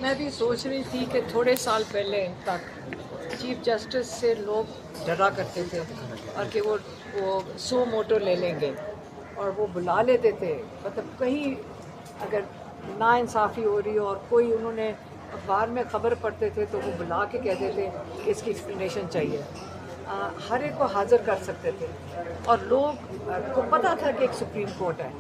मैं भी सोच रही थी कि थोड़े साल पहले तक चीफ जस्टिस से लोग डरा करते थे और कि वो सो मोटो ले लेंगे और वो बुला लेते थे। मतलब कहीं अगर नाइंसाफ़ी हो रही हो और कोई उन्होंने अखबार में ख़बर पढ़ते थे तो वो बुला के कहते थे कि इसकी एक्सप्लेनेशन चाहिए। हर एक को हाज़िर कर सकते थे और लोग को पता था कि एक सुप्रीम कोर्ट है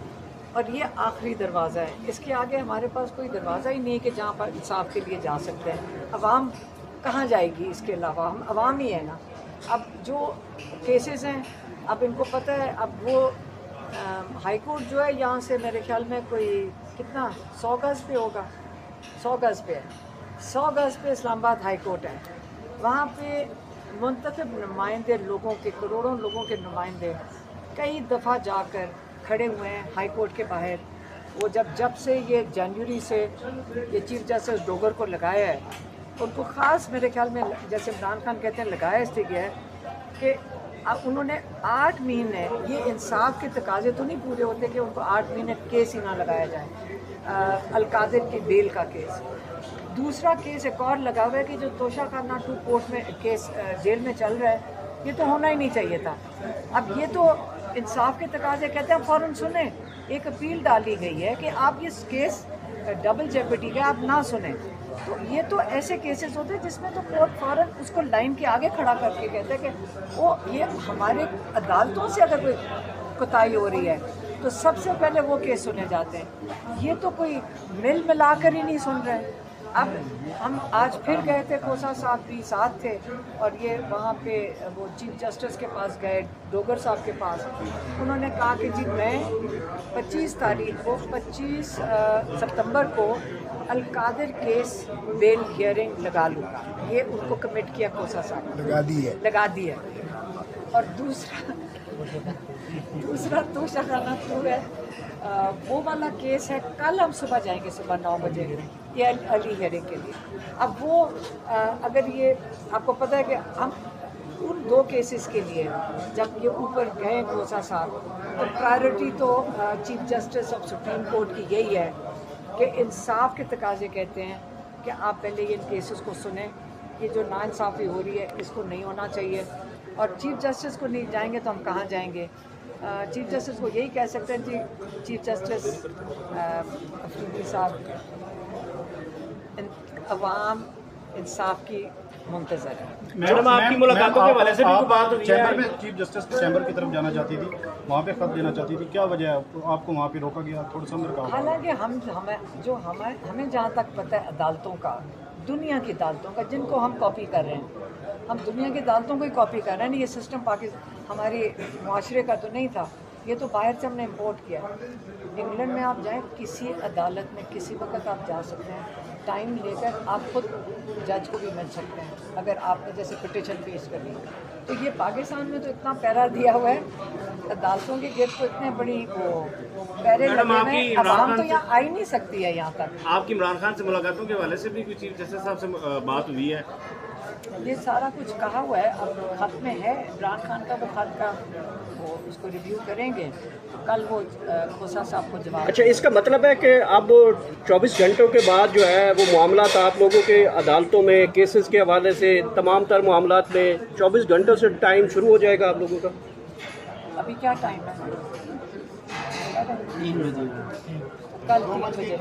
और ये आखिरी दरवाज़ा है। इसके आगे हमारे पास कोई दरवाज़ा ही नहीं है कि जहाँ पर इंसाफ के लिए जा सकते हैं। अवाम कहाँ जाएगी इसके अलावा? हम अवाम ही है ना। अब जो केसेस हैं अब इनको पता है। अब वो हाई कोर्ट जो है यहाँ से मेरे ख्याल में कोई कितना 100 गज़ पे होगा, 100 गज़ पे है। 100 गज़ पे इस्लामाबाद हाई कोर्ट है। वहाँ पे मुंतखब नुमाइंदे लोगों के, करोड़ों लोगों के नुमाइंदे कई दफ़ा जाकर खड़े हुए हैं हाई कोर्ट के बाहर। वो जब से ये जनवरी से ये चीफ जस्टिस डोगर को लगाया है, उनको ख़ास मेरे ख्याल में जैसे इमरान खान कहते हैं लगाया इसलिए गया है कि अब उन्होंने 8 महीने, ये इंसाफ के तकाजे तो नहीं पूरे होते कि उनको 8 महीने केस ही ना लगाया जाए। अलकादिर की बेल का केस, दूसरा केस एक और लगा हुआ है कि जो तोशा खाना 2 कोर्ट में केस जेल में चल रहा है, ये तो होना ही नहीं चाहिए था। अब ये तो इंसाफ के तकाजे कहते हैं फ़ौरन सुने। एक अपील डाली गई है कि आप ये केस डबल जेपटी का आप ना सुने। तो ये तो ऐसे केसेस होते हैं जिसमें तो कोर्ट फ़ौरन उसको लाइन के आगे खड़ा करके कहते हैं कि वो ये हमारे अदालतों से अगर कोई कोताही हो रही है तो सबसे पहले वो केस सुने जाते हैं। ये तो कोई मिल मिलाकर ही नहीं सुन रहे। अब हम आज फिर गए थे, खोसा साहब भी साथ थे और ये वहाँ पे वो चीफ जस्टिस के पास गए, डोगर साहब के पास। उन्होंने कहा कि जी मैं 25 तारीख को 25 सितंबर को अलकादिर केस बेल हियरिंग लगा लूँगा। ये उनको कमिट किया खोसा साहब, लगा दी है। और दूसरा तो शराना तो है वो वाला केस है। कल हम सुबह जाएंगे, सुबह 9 बजे ये अर्ली हियरिंग के लिए। अब वो अगर ये आपको पता है कि हम उन 2 केसेस के लिए जब ये ऊपर गए खोसा साहब, तो प्रायोरिटी तो chief justice of supreme court की यही है कि इंसाफ के तकाजे कहते हैं कि आप पहले ये केसेस को सुने। ये जो नाइंसाफ़ी हो रही है इसको नहीं होना चाहिए। और चीफ जस्टिस को नहीं जाएंगे तो हम कहाँ जाएंगे? चीफ जस्टिस को यही कह सकते हैं जी, चीफ जस्टिस अफरीदी साहब, अवाम इंसाफ की मुंतज़र है। मैडम आपकी मुलाकातों के हवाले से भी बात हुई चैम्बर में चीफ जस्टिस चैम्बर की तरफ जाना चाहती थी, वहाँ पे खत देना चाहती थी, क्या वजह है आपको वहाँ पे रोका गया? थोड़ा सा अंदर कहा। हालांकि हमें जहाँ तक पता है अदालतों का, दुनिया की अदालतों का जिनको हम कॉपी कर रहे हैं, हम दुनिया की अदालतों को ही कॉपी कर रहे हैं। ये सिस्टम पाकिस्तान हमारे मुआशरे का तो नहीं था, ये तो बाहर से हमने इम्पोर्ट किया। इंग्लैंड में आप जाएं, किसी अदालत में किसी वक्त आप जा सकते हैं, टाइम लेकर आप खुद जज को भी मिल सकते हैं अगर आपने जैसे पिटिशन पेश करनी। तो ये पाकिस्तान में तो इतना पैरा दिया हुआ है अदालतों के गिर्द, तो इतने बड़ी वो पैरे लगे हुए हैं, आवाम तो यहाँ आ ही नहीं सकती है यहाँ तक। आपकी इमरान खान से मुलाकातों के हवाले से भी कुछ चीफ जस्टिस साहब से बात हुई है? ये सारा कुछ कहा हुआ है, अब खत में है इमरान खान का, वो खत का वो उसको रिव्यू करेंगे तो कल वो खोसा साहब को जवाब। अच्छा, इसका मतलब है कि अब 24 घंटों के बाद जो है वो मामलात आप लोगों के अदालतों में केसेस के हवाले से तमाम तर मामलात में 24 घंटों से टाइम शुरू हो जाएगा आप लोगों का? अभी क्या टाइम है? 3 बजे। कल 3 बजे,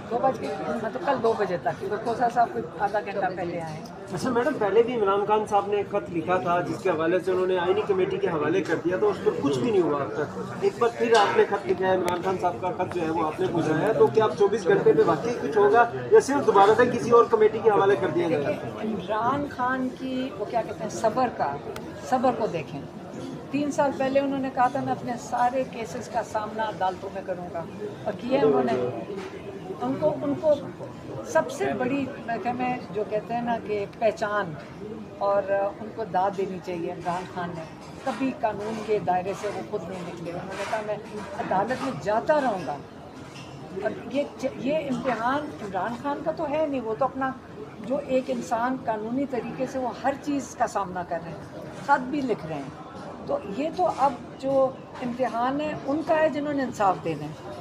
2 बजे, हाँ तो कल 2 बजे तक, तो खोसा साहब कुछ आधा घंटा पहले आए। अच्छा मैडम, पहले भी इमरान खान साहब ने खत लिखा था जिसके हवाले से उन्होंने आईनी कमेटी के हवाले कर दिया, तो उस पर कुछ भी नहीं हुआ अब तक। एक बार फिर आपने खत लिखा है, इमरान खान साहब का खत जो है वो आपने पूछा है, तो क्या आप 24 घंटे में वाकई कुछ होगा या सिर्फ दोबारा से किसी और कमेटी के हवाले कर दिया जाएगा? इमरान खान की वो क्या कहते हैं, सब्र को देखें। 3 साल पहले उन्होंने कहा था मैं अपने सारे केसेस का सामना अदालतों में करूँगा, और किया उन्होंने। उनको सबसे बड़ी मैं जो कहते हैं ना कि पहचान और उनको दाद देनी चाहिए। इमरान खान ने कभी कानून के दायरे से वो खुद नहीं निकले। उन्होंने कहा मैं अदालत में जाता रहूँगा। और ये इम्तिहान इमरान खान का तो है नहीं, वो तो अपना जो एक इंसान कानूनी तरीके से वो हर चीज़ का सामना कर रहे हैं, खत भी लिख रहे हैं। तो ये तो अब जो इम्तिहान है उनका है जिन्होंने इंसाफ देना है।